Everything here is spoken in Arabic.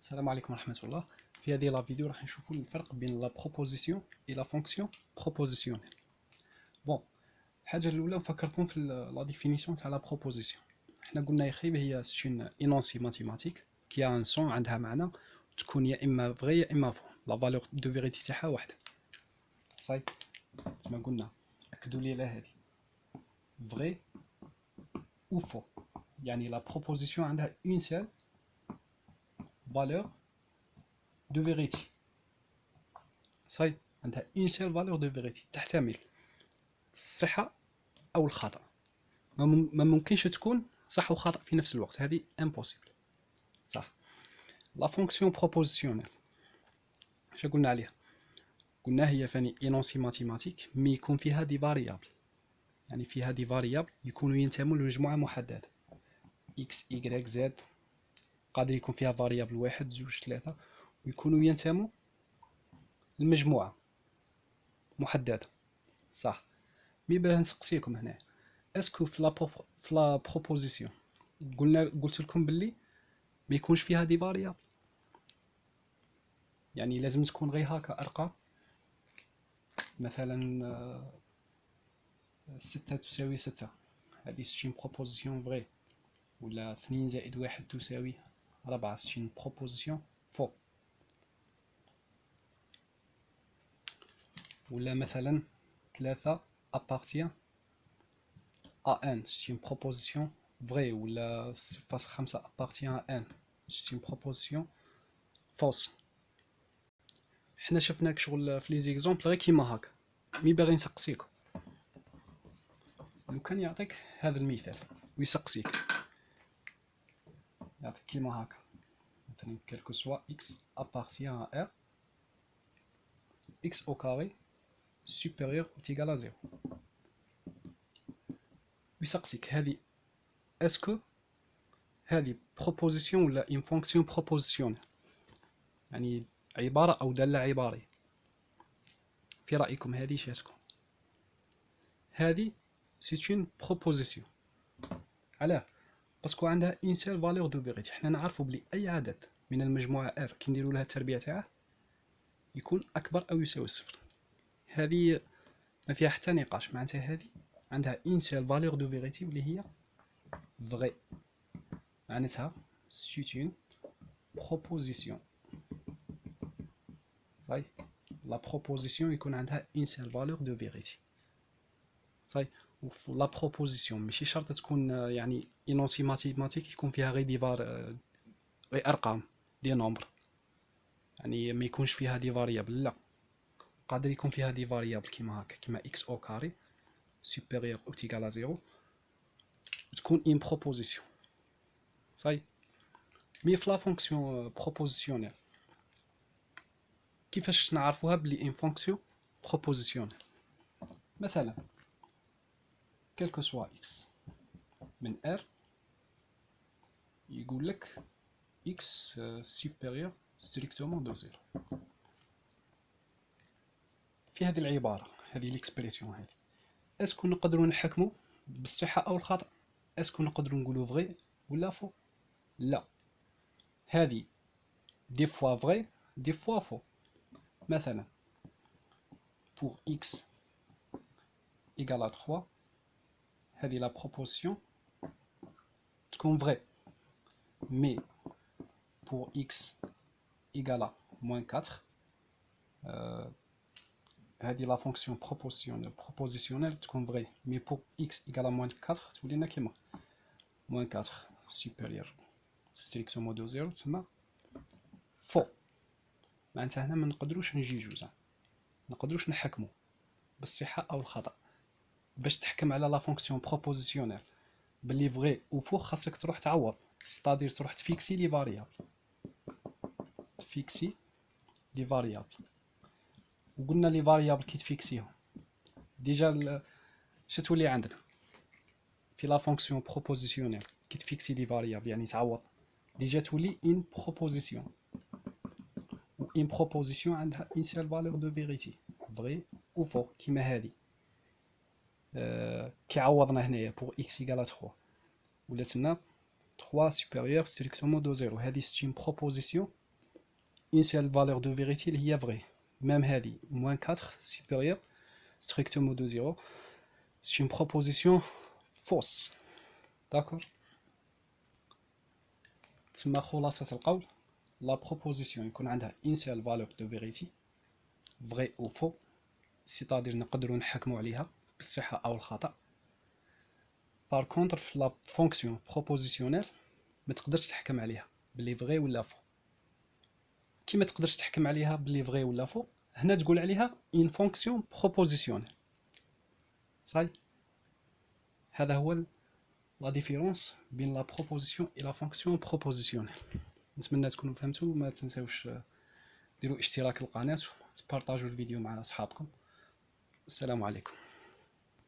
السلام عليكم ورحمة الله. في هذه لا فيديو راح نشوفوا الفرق بين لا بروبوزيسيون و لا فونكسيون بروبوزيسيونيل. بون، الحاجة الأولى نفكركم في لا ديفينيسيون تاع لا بروبوزيسيون. حنا قلنا يا خيب هي سي اون انونسي ماتيماتيك كي ان سون عندها معنى تكون يا اما فغي يا اما فو، لا فالور دو فيريتي تاعها واحدة. صاي كما قلنا أكدوا لي على هذه فغي و فو، يعني لا بروبوزيسيون عندها اون سيل فالور دو فيريتي. صاي عندها اون سيل فالور دو فيريتي تحتمل الصحة أو الخطأ. ما ممكنش تكون صح وخطأ في نفس الوقت، هذه امبوسيبل. صح. لا فونكسيون بروبوزيسيونيل اش قلنا عليها؟ قلنا هي فاني انونسي ماتيماتيك مي يكون فيها دي فاريابل، يعني فيها دي فاريابل يكونوا ينتموا لمجموعة محددة اكس ايكغيك زد. قادر يكون فيها فاريابل واحد جوج ثلاثة ويكونوا ينتموا لمجموعة محددة. صح. مي باه نسقسيكم هنا، اسكو في لا بروبوزيسيون قلت لكم باللي ما يكونش فيها دي فاريابل، يعني لازم تكون غير هكا ارقام، مثلا 6 تساوي 6، هذه سي بروبوزيسيون فغي. ولا 2 زائد 1 تساوي 4، سي بروبوزيسيون فو. ولا مثلا 3 appartient à n، c'est une proposition vraie. ولا 0.5 appartient à n، c'est une proposition fausse. حنا شفناك شغل في لي زيكزامبل غير كيما هكا، مي باغي نسقسيكم. لو كان يعطيك هذا المثال ويسقسيك، يعطيك كيما هكا مثلا كالكو سوا x appartient à r x au carré supérieur ou égal à 0، ويسقسيك هذه اسكو هذه بروبوزيسيون ولا ان فونكسيون بروبوزيسيون، يعني عبارة أو دالة عبارية. في رأيكم هذه شاتكم؟ هذه سي اون بروبوزيسيون. علاه؟ باسكو عندها اون سيل فالور دو فيريتي. حنا نعرفوا بلي أي عدد من المجموعة ار كي نديرو لها التربيع تاعه يكون أكبر أو يساوي الصفر. هذه ما فيها حتى نقاش، معناتها هذه عندها اون سيل فالور دو فيريتي واللي هي فغي، معناتها سي اون بروبوزيسيون. صاي لا بروبوزيسيون يكون عندها اون سيل فالور دو فيريتي. صاي وفي لا بروبوزيسيون ماشي شرط تكون يعني انونسي ماتيماتيك يكون فيها غير دي غير ارقام دي نومبر، يعني ما يكونش فيها دي فاريابل. لا، قادر يكون فيها دي فاريابل كيما هكا، كيما اكس او كاري سوبيريور او تيغال ا زيرو، تكون ان بروبوزيسيون. صاي مي في لا فونكسيون بروبوزيسيونيل كيفاش نعرفوها بلي ان فونكسيون بروبوزيسيونيل؟ مثلا quel que soit x من r يقول لك x supérieur strictement de 0. في هذه العبارة، هذه ليكسبريسيون هذه، اسكو نقدروا نحكموا بالصحة أو الخطأ؟ اسكو نقدروا نقولوا فغي ولا فو؟ لا، هذه دي فوا فغي دي فوا فو. مثلا pour x égale à 3، هذه لا بروبوزيسيون تكون فغي، مي pour x égale à moins 4، هذه لا فونكسيون بروبوزيسيونيل تكون فغي، مي بور x égale à moins 4 تولي لنا كيما moins 4 supérieur strictement de 0 تسمى فو. معناتها هنا ما نقدروش نجيجو، زعما نقدروش نحكمو بالصحة أو الخطأ. باش تحكم على لا فونكسيون بروبوزيسيونيل باللي فغي و فو خاصك تروح تعوض، ستادير تروح تفيكسي لي فاريابل، تفيكسي لي فاريابل. وقلنا لي فاريابل كي تفيكسيهم ديجا شتولي عندنا في لا فونكسيون بروبوزيسيونيل كي تفيكسي لي فاريابل يعني تعوض، ديجا تولي ان بروبوزيسيون. و ان بروبوزيسيون عندها ان سيل فالور دو فيريتي فغي و فو. كيما هذه كي عوضنا هنايا بور اكس ايكال 3 ولات لنا 3 supérieur strictement de 0، هذه سي بروبوزيسيون une seule valeur de vérité اللي هي vraie. Même هذه moins 4 supérieur strictement de 0. C'est une proposition fausse. D'accord. تسمى خلاصة القول la proposition يكون عندها une seule valeur de vérité vrai ou faux, c'est-à-dire نقدروا نحكموا عليها بالصحة أو الخطأ. Par contre في la fonction propositionnelle ما تقدرش تحكم عليها باللي vrai ولا faux. كي ما تقدرش تحكم عليها باللي vrai ولا faux هنا تقول عليها une fonction propositionnelle. صحيح. هذا هو la différence بين la proposition et la fonction propositionnelle. نتمنى تكونوا فهمتوا. ما تنساوش ديروا اشتراك القناة، تبارطاجوا الفيديو مع اصحابكم. السلام عليكم.